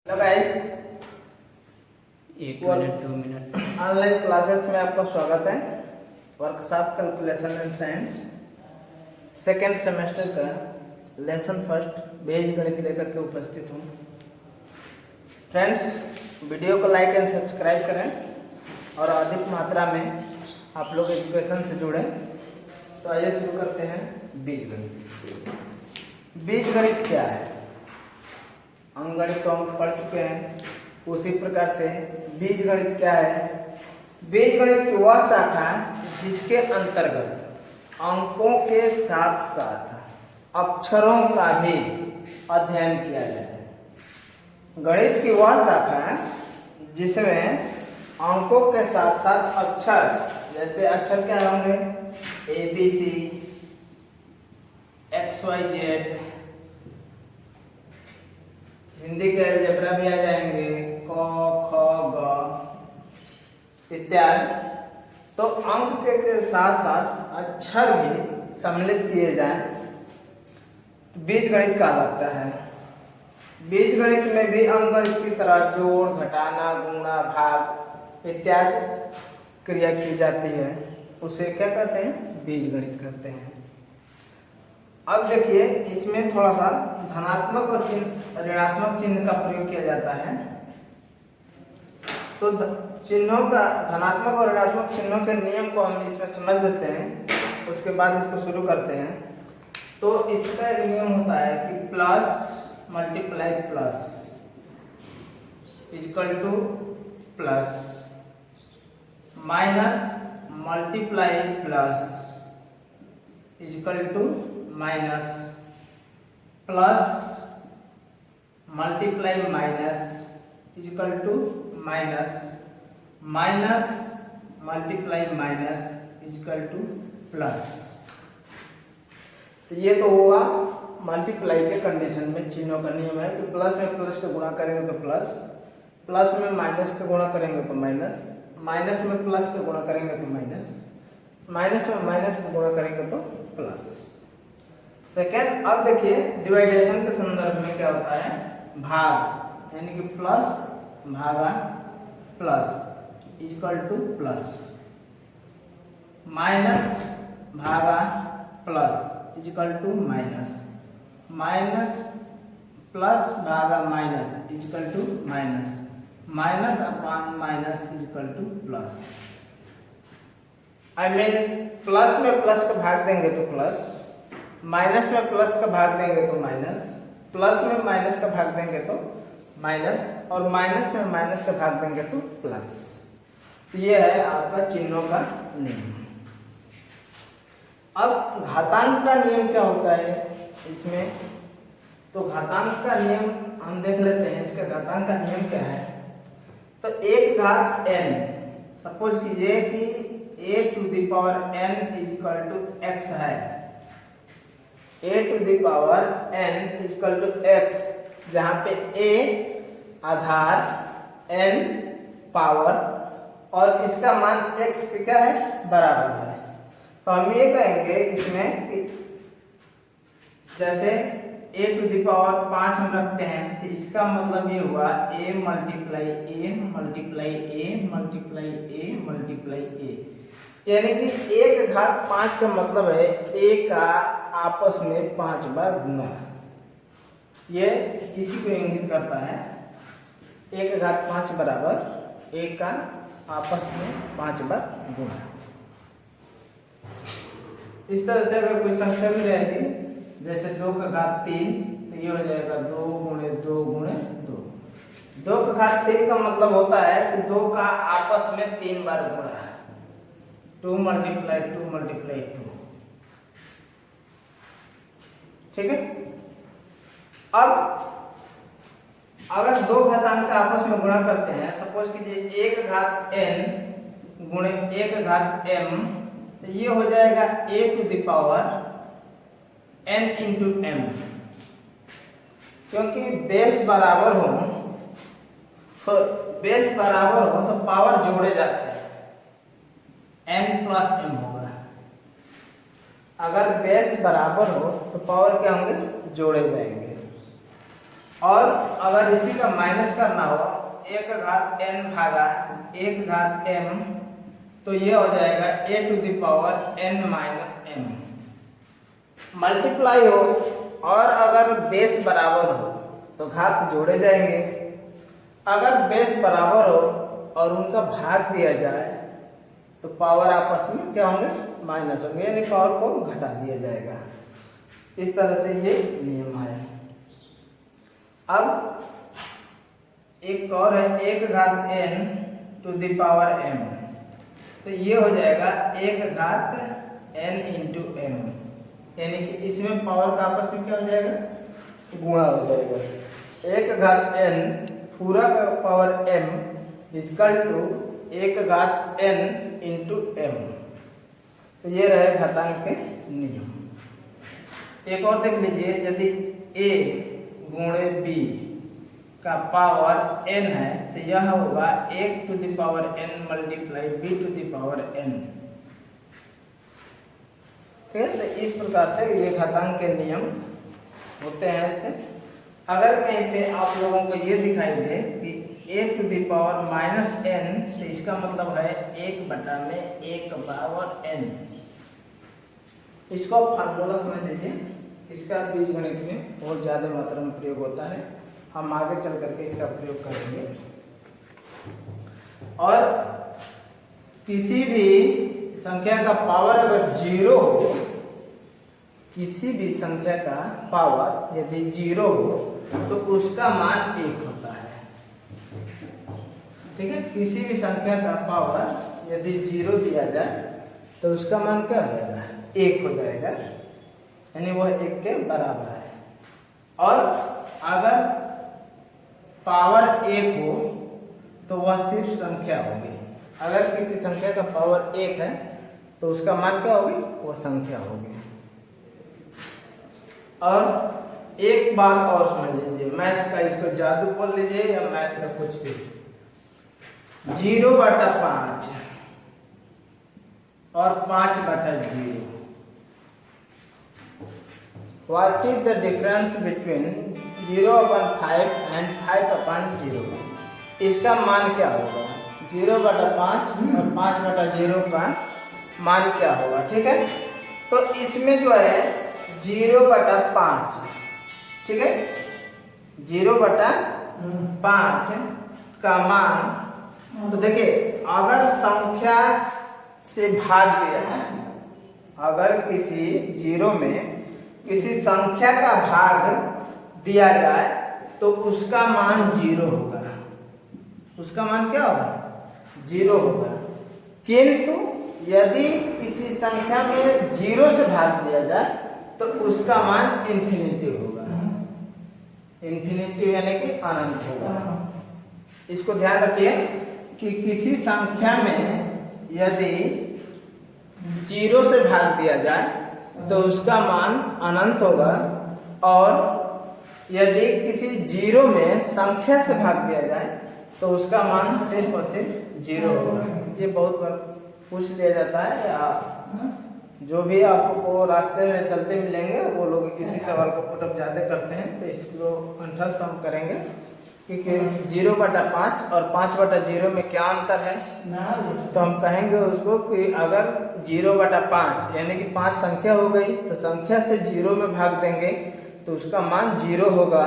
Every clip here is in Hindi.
हेलो गाइस, एक मिनट 2 मिनट। ऑनलाइन क्लासेस में आपका स्वागत है। Workshop calculation and science second semester का लेसन फर्स्ट बीजगणित लेकर के उपस्थित हूँ। फ्रेंड्स, वीडियो को लाइक एंड सब्सक्राइब करें और अधिक मात्रा में आप लोग एजुकेशन से जुड़े। तो आइए शुरू करते हैं। बीजगणित बीजगणित क्या है? अंकगणित तो हम पढ़ चुके हैं, उसी प्रकार से बीजगणित क्या है? बीजगणित की वह शाखा जिसके अंतर्गत अंकों के साथ साथ अक्षरों का भी अध्ययन किया जाए। गणित की वह शाखा जिसमें अंकों के साथ साथ अक्षर, जैसे अक्षर क्या होंगे? ABC, XYZ, हिंदी के अलजेब्रा भी आ जाएंगे, क ख ग इत्यादि। तो अंक के साथ साथ अक्षर भी सम्मिलित किए जाएं, बीजगणित कहलाता है। बीजगणित में भी अंकगणित की तरह जोड़, घटाना, गुणा, भाग इत्यादि क्रिया की जाती है। उसे क्या कहते हैं? बीजगणित कहते हैं। अब देखिए, इसमें थोड़ा सा धनात्मक और ऋणात्मक चिन्ह का प्रयोग किया जाता है। तो चिन्हों का, धनात्मक और ऋणात्मक चिन्हों के नियम को हम इसमें समझ लेते हैं, उसके बाद इसको शुरू करते हैं। तो इसका एक नियम होता है कि plus multiply plus equal to plus, minus multiply plus equal to minus, plus multiply minus equal to minus, minus multiply minus equal to plus. तो ये तो हुआ मल्टीप्लाई के कंडीशन में चिन्हों का नियम है कि प्लस में प्लस का गुणा करेंगे तो प्लस, प्लस में माइनस का गुणा करेंगे तो माइनस, माइनस में प्लस का गुणा करेंगे तो माइनस, माइनस में माइनस का गुणा करेंगे तो प्लस। सेकेंड, अब देखिए डिवाइडेशन के संदर्भ में क्या होता है? भाग, यानी कि प्लस भागा plus equal to plus, minus भागा plus equal to minus, minus plus भागा minus equal to minus, minus upon minus equal to plus. I mean plus में प्लस का भाग देंगे तो प्लस, माइनस में प्लस का भाग देंगे तो माइनस, प्लस में माइनस का भाग देंगे तो माइनस, और माइनस में माइनस का भाग देंगे तो प्लस। ये है आपका चिन्हों का नियम। अब घातांक का नियम क्या होता है इसमें? तो घातांक का नियम हम देख लेते हैं। इसका घातांक का नियम क्या है? तो 1 घात n, सपोज कीजिए कि a to the power n equal to x है। a to the power n equal to x, जहाँ पे a आधार, n पावर, और इसका मान x के क्या है? बराबर है। तो हम ये कहेंगे इसमें कि जैसे a टू द पावर 5 हम रखते हैं, तो इसका मतलब ये हुआ a multiply a multiply a multiply a multiply a, यानी कि 1 घात 5 का मतलब है a का आपस में 5 बार गुना। ये इसी को इंगित करता है। 1 घात 5 बराबर a का आपस में 5 बार गुना। इस तरह से अगर कोई संख्या भी रहेगी, जैसे 2 का घात 3, तो ये हो जाएगा 2 गुणे 2 गुणे 2। 2 का घात 3 का मतलब होता है कि 2 का आपस में 3 बार गुणा है। 2 मल्टीप्लाई 2 मल्टीप्लाई 2। ठीक है। अब अगर 2 घातांक का आपस में गुणा करते हैं, सपोज कीजिए 1 घात n गुणे 1 घात m, तो ये हो जाएगा a to the power n into m। क्योंकि बेस बराबर हो, तो बेस बराबर हो तो पावर जोड़े जाते हैं, n प्लस m होगा। अगर बेस बराबर हो तो पावर क्या होंगे? जोड़े जाएंगे। और अगर इसी का माइनस करना हो 1 घात n भागा 1 घात m, तो ये हो जाएगा a to the power n minus m। Multiply हो और अगर बेस बराबर हो तो घात जोड़े जाएंगे, अगर बेस बराबर हो और उनका भाग दिया जाए तो पावर आपस में क्या होंगे, माइनस होंगे, यानी पावर को घटा दिया जाएगा। इस तरह से ये नियम है। अब एक और है 1 घात n to the power m, तो ये हो जाएगा 1 घात n इंटू m, यानी कि इसमें पावर का आपस में क्या हो जाएगा, गुणा हो जाएगा। 1 घात n पूरा का पावर m इजकल टू 1 घात n इंटू m। तो ये रहे घातांक के नियम। एक और देख लीजिए, यदि a गुणे b का पावर n है तो यह होगा 1 to the power n multiply b to the power n। ठीक है, तो इस प्रकार से ये घातांक के नियम होते हैं। ऐसे अगर कहीं पे आप लोगों को ये दिखाई दे कि a to the power minus n, तो इसका मतलब है 1 बटा में 1 पावर n। इसको आप फार्मूला समझ लीजिए, इसका बीजगणित में बहुत ज़्यादा मात्रा में प्रयोग होता है, हम आगे चल करके इसका प्रयोग करेंगे। और किसी भी संख्या का पावर अगर 0 हो, किसी भी संख्या का पावर यदि 0 हो तो उसका मान 1 होता है। ठीक है, किसी भी संख्या का पावर यदि 0 दिया जाए तो उसका मान क्या हो जाएगा, 1 हो जाएगा, यानी वह 1 के बराबर है। और अगर पावर 1 हो तो वह सिर्फ संख्या होगी। अगर किसी संख्या का पावर 1 है तो उसका मान क्या होगी, वह संख्या होगी। और एक बात और समझ लीजिए, मैथ का इसको जादू बोल लीजिए या मैथ का कुछ भी, 0/5 और 5/0, What is the difference between 0/5 and 5/0? इसका मान क्या होगा, 0/5 और 5/0 का मान क्या होगा। ठीक है, तो इसमें जो है 0/5, ठीक है, 0/5 का मान, तो देखिए अगर संख्या से भाग दिया है, अगर किसी 0 में किसी संख्या का भाग दिया जाए तो उसका मान 0 होगा, उसका मान क्या होगा, 0 होगा। किंतु यदि किसी संख्या में 0 से भाग दिया जाए तो उसका मान इन्फिनिटिव होगा, इन्फिनिटिव यानी कि अनंत होगा। इसको ध्यान रखिए कि किसी संख्या में यदि 0 से भाग दिया जाए तो उसका मान अनंत होगा, और यदि किसी 0 में संख्या से भाग दिया जाए तो उसका मान सिर्फ और सिर्फ 0 होगा। ये बहुत बार पूछ लिया जाता है, या जो भी आपको रास्ते में चलते मिलेंगे वो लोग इसी सवाल को पुटअप ज़्यादा करते हैं। तो इसको कंठस्थ हम करेंगे कि 0/5 और 5/0 में क्या अंतर है। तो हम कहेंगे उसको कि अगर 0/5 यानी कि 5 संख्या हो गई तो संख्या से 0 में भाग देंगे तो उसका मान 0 होगा,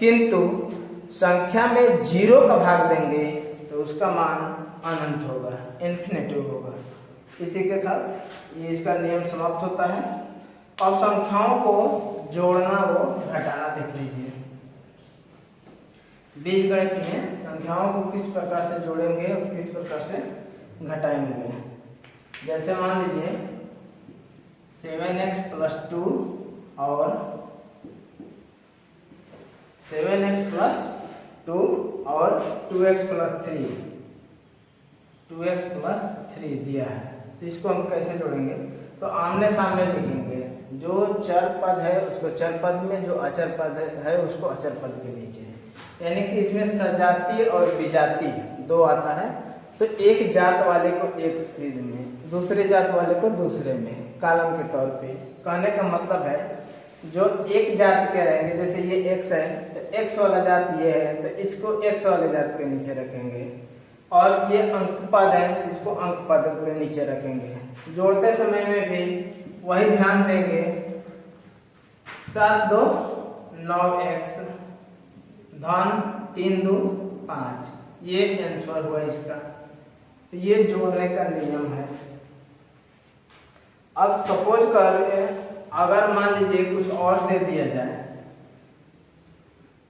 किंतु संख्या में 0 का भाग देंगे तो उसका मान अनंत होगा, इन्फिनिटिव होगा। इसी के साथ ये इसका नियम समाप्त होता है। अब संख्याओं को जोड़ना वो घटाना देख लीजिए। बीजगणित में संख्याओं को किस प्रकार से जोड़ेंगे और किस प्रकार से घटाएंगे। जैसे मान लीजिए 7x + 2 और 7x + 2 और 2x + 3, 2x + 3 दिया है। तो इसको हम कैसे जोड़ेंगे, तो आमने सामने लिखेंगे। जो चर पद है उसको चर पद में, जो अचर पद है उसको अचर पद के नीचे, यानी कि इसमें सजातीय और विजातीय 2 आता है। तो एक जात वाले को एक सीध में, दूसरे जात वाले को दूसरे में, कॉलम के तौर पे। कहने का मतलब है जो एक जात के रहेंगे, जैसे ये x है तो x वाला जात ये है तो इसको x वाले जात के नीचे रखेंगे, और ये अंक पद है इसको अंक पद के नीचे रखेंगे। जोड़ते समय में भी वही ध्यान देंगे। 7 2 9x धन 3 2 5, ये आंसर हुआ इसका। तो ये जोड़ने का नियम है। अब सपोज कर अगर मान लीजिए कुछ और दे दिया जाए,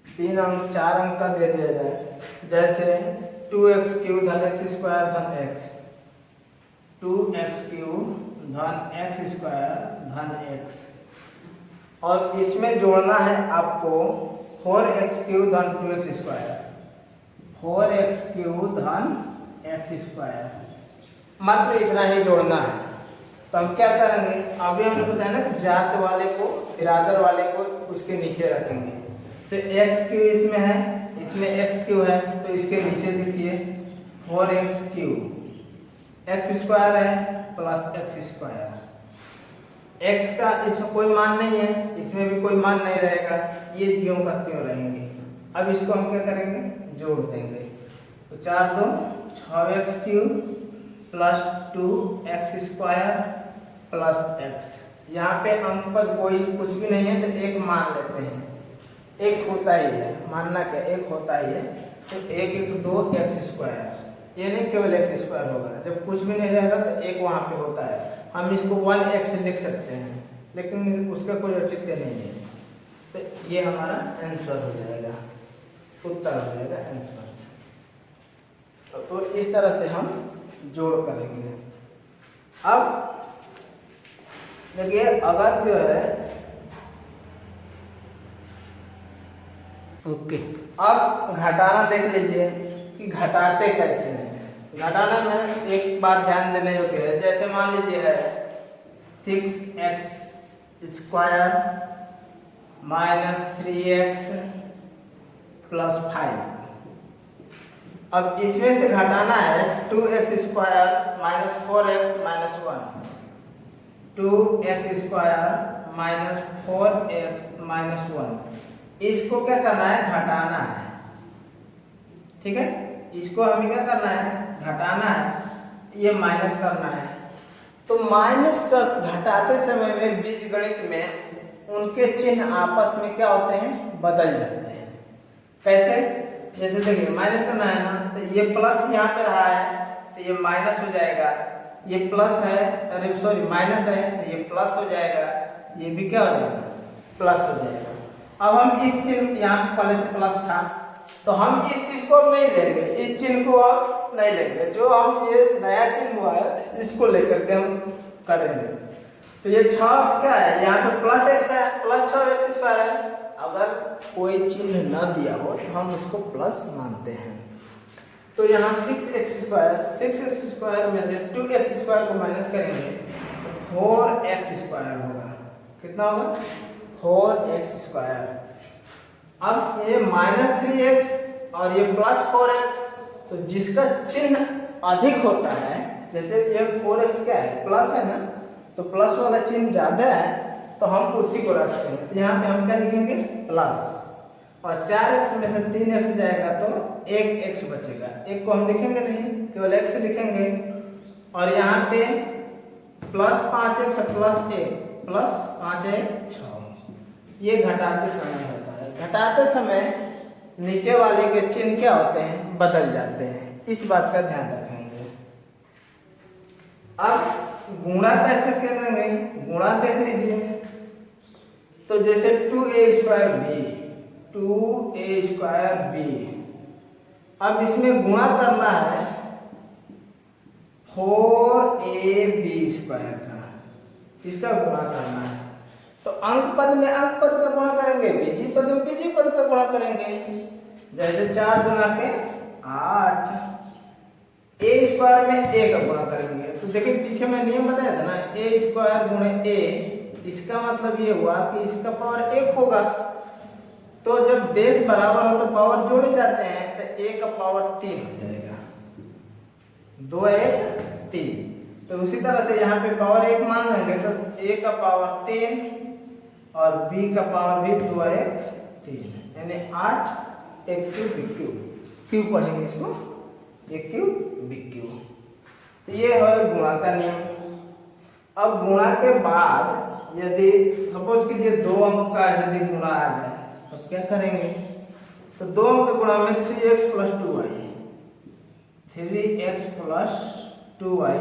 3 अंक 4 अंक का दे दिया जाए, जैसे 2x³ धन x² धन x, 2x³ धन x² धन x, और इसमें जोड़ना है आपको 4x³ धन 2x², 4x³ धन x², मात्र इतना ही जोड़ना है। तो हम क्या करेंगे, अभी हमने बताया ना कि जात वाले को बिरादर वाले को उसके नीचे रखेंगे। तो x³ इसमें है, इसमें x³ है तो इसके नीचे लिखिए 4x³ x² है प्लस x²। x का इसमें कोई मान नहीं है, इसमें भी कोई मान नहीं रहेगा, ये ज्यों का त्यों रहेंगे। अब इसको हम क्या करेंगे, जोड़ देंगे। तो 4 2 6x³ plus 2x² plus x। यहाँ पे अंक पद कोई कुछ भी नहीं है तो एक मान लेते हैं, एक होता ही है, मानना क्या एक होता ही है। तो 1 1 2 x², ये नहीं केवल x² होगा, जब कुछ भी नहीं रहेगा तो एक वहाँ पे होता है। हम इसको 1x लिख सकते हैं, लेकिन उसका कोई औचित्य नहीं है। तो ये हमारा आंसर हो जाएगा, उत्तर हो जाएगा आंसर। तो इस तरह से हम जोड़ करेंगे। अब देखिए अगर जो है ओके, अब घटाना देख लीजिए कि घटाते कैसे हैं। घटाना में एक बात ध्यान देने योग्य है, जैसे मान लीजिए है 6x² माइनस 3x प्लस 5। अब इसमें से घटाना है 2x² minus 4x minus 1, 2x² minus 4x minus 1। इसको क्या करना है, घटाना है। ठीक है, इसको हमें क्या करना है, घटाना है, ये माइनस करना है। तो माइनस कर घटाते समय में बीजगणित में उनके चिन्ह आपस में क्या होते हैं, बदल जाते हैं। कैसे, जैसे देखिए माइनस करना है ना, तो ये प्लस यहाँ पे रहा है तो ये माइनस हो जाएगा, ये प्लस है, अरे सॉरी माइनस है तो ये प्लस हो जाएगा, ये भी क्या हो जाएगा, प्लस हो जाएगा। अब हम इस चिन्ह यहाँ पे पहले से प्लस था तो हम इस चीज को नहीं लेंगे, इस चिन्ह को अब नहीं लेंगे, जो हम ये नया चिन्ह हुआ है इसको लेकर के हम करेंगे। तो ये 6 क्या है, यहाँ पे प्लस x है, प्लस 6x² है। अगर कोई चिन्ह न दिया हो तो हम उसको प्लस मानते हैं। तो यहाँ 6x² में से 2x² को माइनस करेंगे तो 4x² होगा। कितना होगा, 4x²। अब ये माइनस 3x और ये प्लस 4x, तो जिसका चिन्ह अधिक होता है, जैसे ये 4x क्या है, प्लस है ना, तो प्लस वाला चिन्ह ज्यादा है तो हम उसी को रखते हैं। तो यहाँ पे हम क्या लिखेंगे, प्लस, और 4x में से 3x जाएगा तो 1x बचेगा। एक को हम लिखेंगे नहीं, केवल x लिखेंगे। और यहाँ पे प्लस 5x प्लस 1 प्लस 5 1 6, ये घटाते समय होता है। घटाते समय नीचे वाले के चिन्ह क्या होते हैं, बदल जाते हैं, इस बात का ध्यान रखेंगे। अब गुणा कैसे करेंगे, गुणा देख लीजिए। तो जैसे 2a² b, अब इसमें गुणा करना है 4ab² का, इसका गुणा करना है। तो अंक पद में अंक पद का गुणा करेंगे, बीजी पद में बीजी पद का गुणा करेंगे। जैसे 4 गुना के 8, a² में a का गुणा करेंगे। तो देखिए पीछे मैं नियम बताया था ना, a² गुणे a, इसका मतलब ये हुआ कि इसका पावर 1 होगा। तो जब बेस बराबर हो तो पावर जोड़े जाते हैं, तो a का पावर 3 हो जाएगा, 2 1 3। तो उसी तरह से यहाँ पे पावर 1 मान लेंगे तो a का पावर 3 और b का पावर भी 2 1 3, यानी 8 एक क्यूब बी क्यूब, क्यूब पढ़ेंगे इसको, एक क्यूब बी क्यूब। तो ये है गुणा का नियम। अब गुणा के बाद यदि सपोज कीजिए 2 अंक का यदि गुणा आ जाए तो क्या करेंगे, तो 2 अंक के गुणा में 3x + 2y, 3x + 2y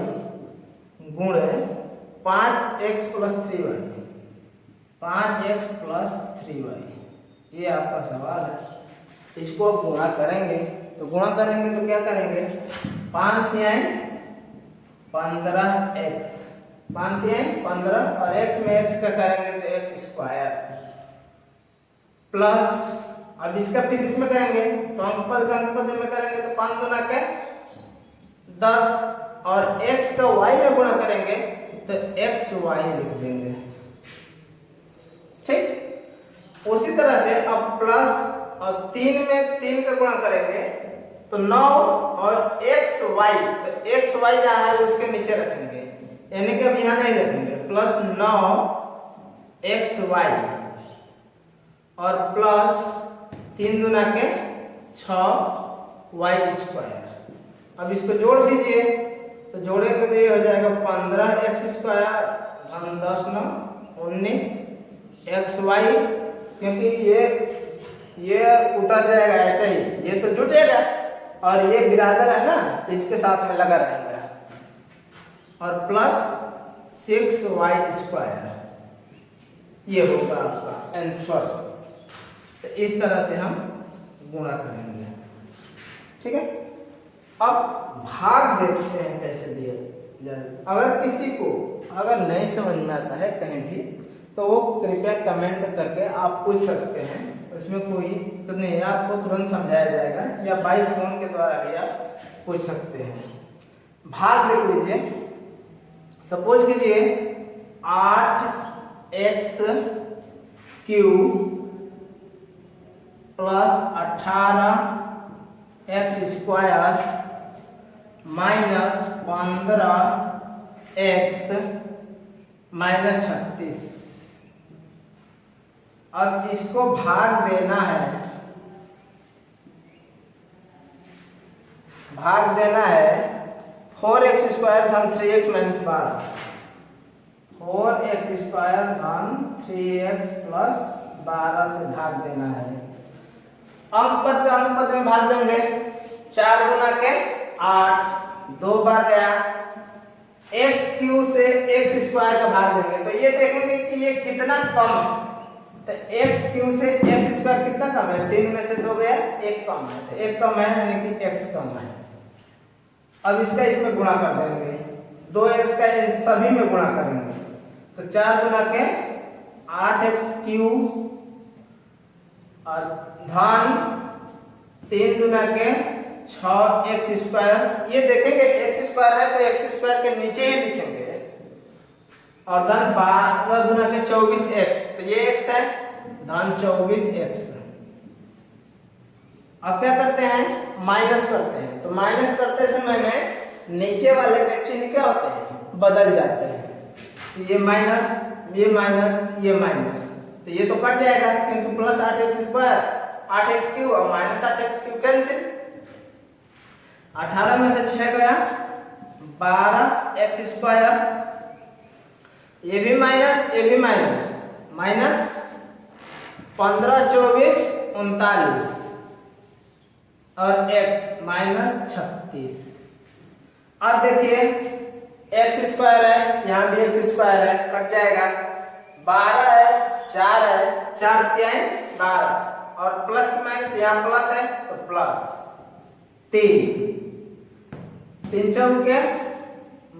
गुणे 5x + 3y, 5x + 3y, ये आपका सवाल है। इसको गुणा करेंगे तो क्या करेंगे, 5 तिहाई 15x, 5 तिहाई 15 और x में x का करेंगे तो x² प्लस, अब इसका फिर इसमें करेंगे तो अंकपद का अंकपद में करेंगे तो 5 गुना के 10 और x का y में गुणा करेंगे तो xy लिख देंगे। ठीक, उसी तरह से अब प्लस और 3 में 3 का गुणा करेंगे तो 9 और xy, तो xy जहाँ है उसके नीचे रखेंगे, यानी कि अब यहाँ नहीं रखेंगे, प्लस 9xy और प्लस 3 गुना के 6y²। अब इसको जोड़ दीजिए तो जोड़ेंगे तो ये हो जाएगा 15x² धन 10 9 19xy, क्योंकि ये उतर जाएगा ऐसे ही, ये तो जुटेगा और ये बिरादर है ना तो इसके साथ में लगा रहेगा, और प्लस 6y², ये होगा आपका आंसर। तो इस तरह से हम गुणा करेंगे। ठीक है, अब भाग देखते हैं कैसे दिया जाए। अगर किसी को अगर नहीं समझ में आता है कहीं भी तो वो कृपया कमेंट करके आप पूछ सकते हैं, उसमें कोई दिक्कत नहीं है, आपको तुरंत समझाया जाएगा, या बाई फोन के द्वारा भी आप पूछ सकते हैं। भाग देख लीजिए, सपोज कीजिए 8x³ plus 18x² minus 15x minus 36। अब इसको भाग देना है, भाग देना है 4x² धन 3x माइनस 12, 4x² धन 3x प्लस 12 से भाग देना है। अंकपद का अंकपद में भाग देंगे, 4 गुना के 8, 2 बार गया, x³ से x² का भाग देंगे तो ये देखेंगे कि ये कितना कम है, तो x³ से x² कितना कम है, 3 में से 2 गया, 1 कम है, तो 1 कम है यानी कि x कम है। अब इसका इसमें गुणा कर देंगे, 2x का इन सभी में गुणा करेंगे तो 4 गुना के 8x³ और धन 3 गुना के 6x², ये देखेंगे x² है तो x² के नीचे ही लिखेंगे, और धन 12 गुना के 24x, तो ये x है, धन 24x। अब क्या करते हैं, माइनस करते हैं, तो माइनस करते समय में नीचे वाले के चिन्ह क्या होते हैं, बदल जाते हैं, तो ये माइनस, ये माइनस, ये माइनस, तो ये तो कट जाएगा क्योंकि प्लस 8x² 8x³ और माइनस 8x³ कैंसिल, 18 में से 6 गया 12x², ये भी माइनस, ये भी माइनस, माइनस 15 24 39 और x माइनस 36। अब देखिए x² है, यहाँ भी x² है, कट जाएगा, 12 है, 4 है, 4 तिहाई 12 और प्लस की माइनस, यहाँ प्लस है तो प्लस 3 3 चौके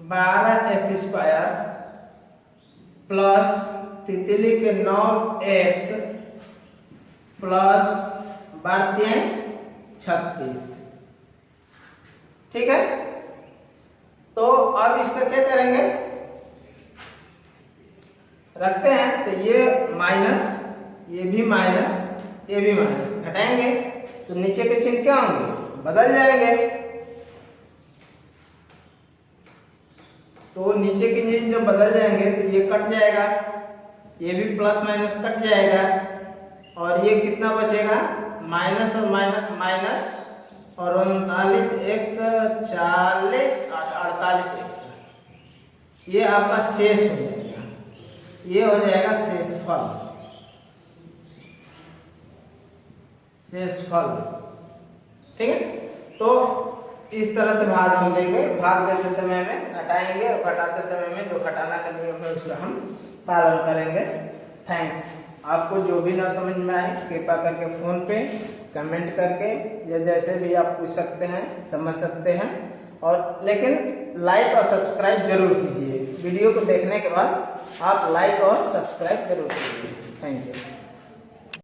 12x² प्लस तितली के 9x प्लस 12 36। ठीक है, तो अब इसका क्या करेंगे, रखते हैं, तो ये माइनस, ये भी माइनस, ये भी माइनस, घटाएंगे तो नीचे के चिन्ह क्या होंगे, बदल जाएंगे, तो नीचे के चिन्ह जब बदल जाएंगे तो ये कट जाएगा, ये भी प्लस माइनस कट जाएगा और ये कितना बचेगा, माइनस और माइनस माइनस, और 39 एक 40 48 एक, ये आपका शेष हो जाएगा, ये हो जाएगा शेषफल। शेषफल ठीक है। तो इस तरह से भाग हम देंगे, भाग देते समय में घटाएंगे और घटाते समय में जो घटाना का नियम है उसका हम पालन करेंगे। थैंक्स। आपको जो भी ना समझ में आए कृपया करके फ़ोन पे कमेंट करके या जैसे भी आप पूछ सकते हैं, समझ सकते हैं, और लेकिन लाइक और सब्सक्राइब जरूर कीजिए। वीडियो को देखने के बाद आप लाइक और सब्सक्राइब जरूर कीजिए। Thank you.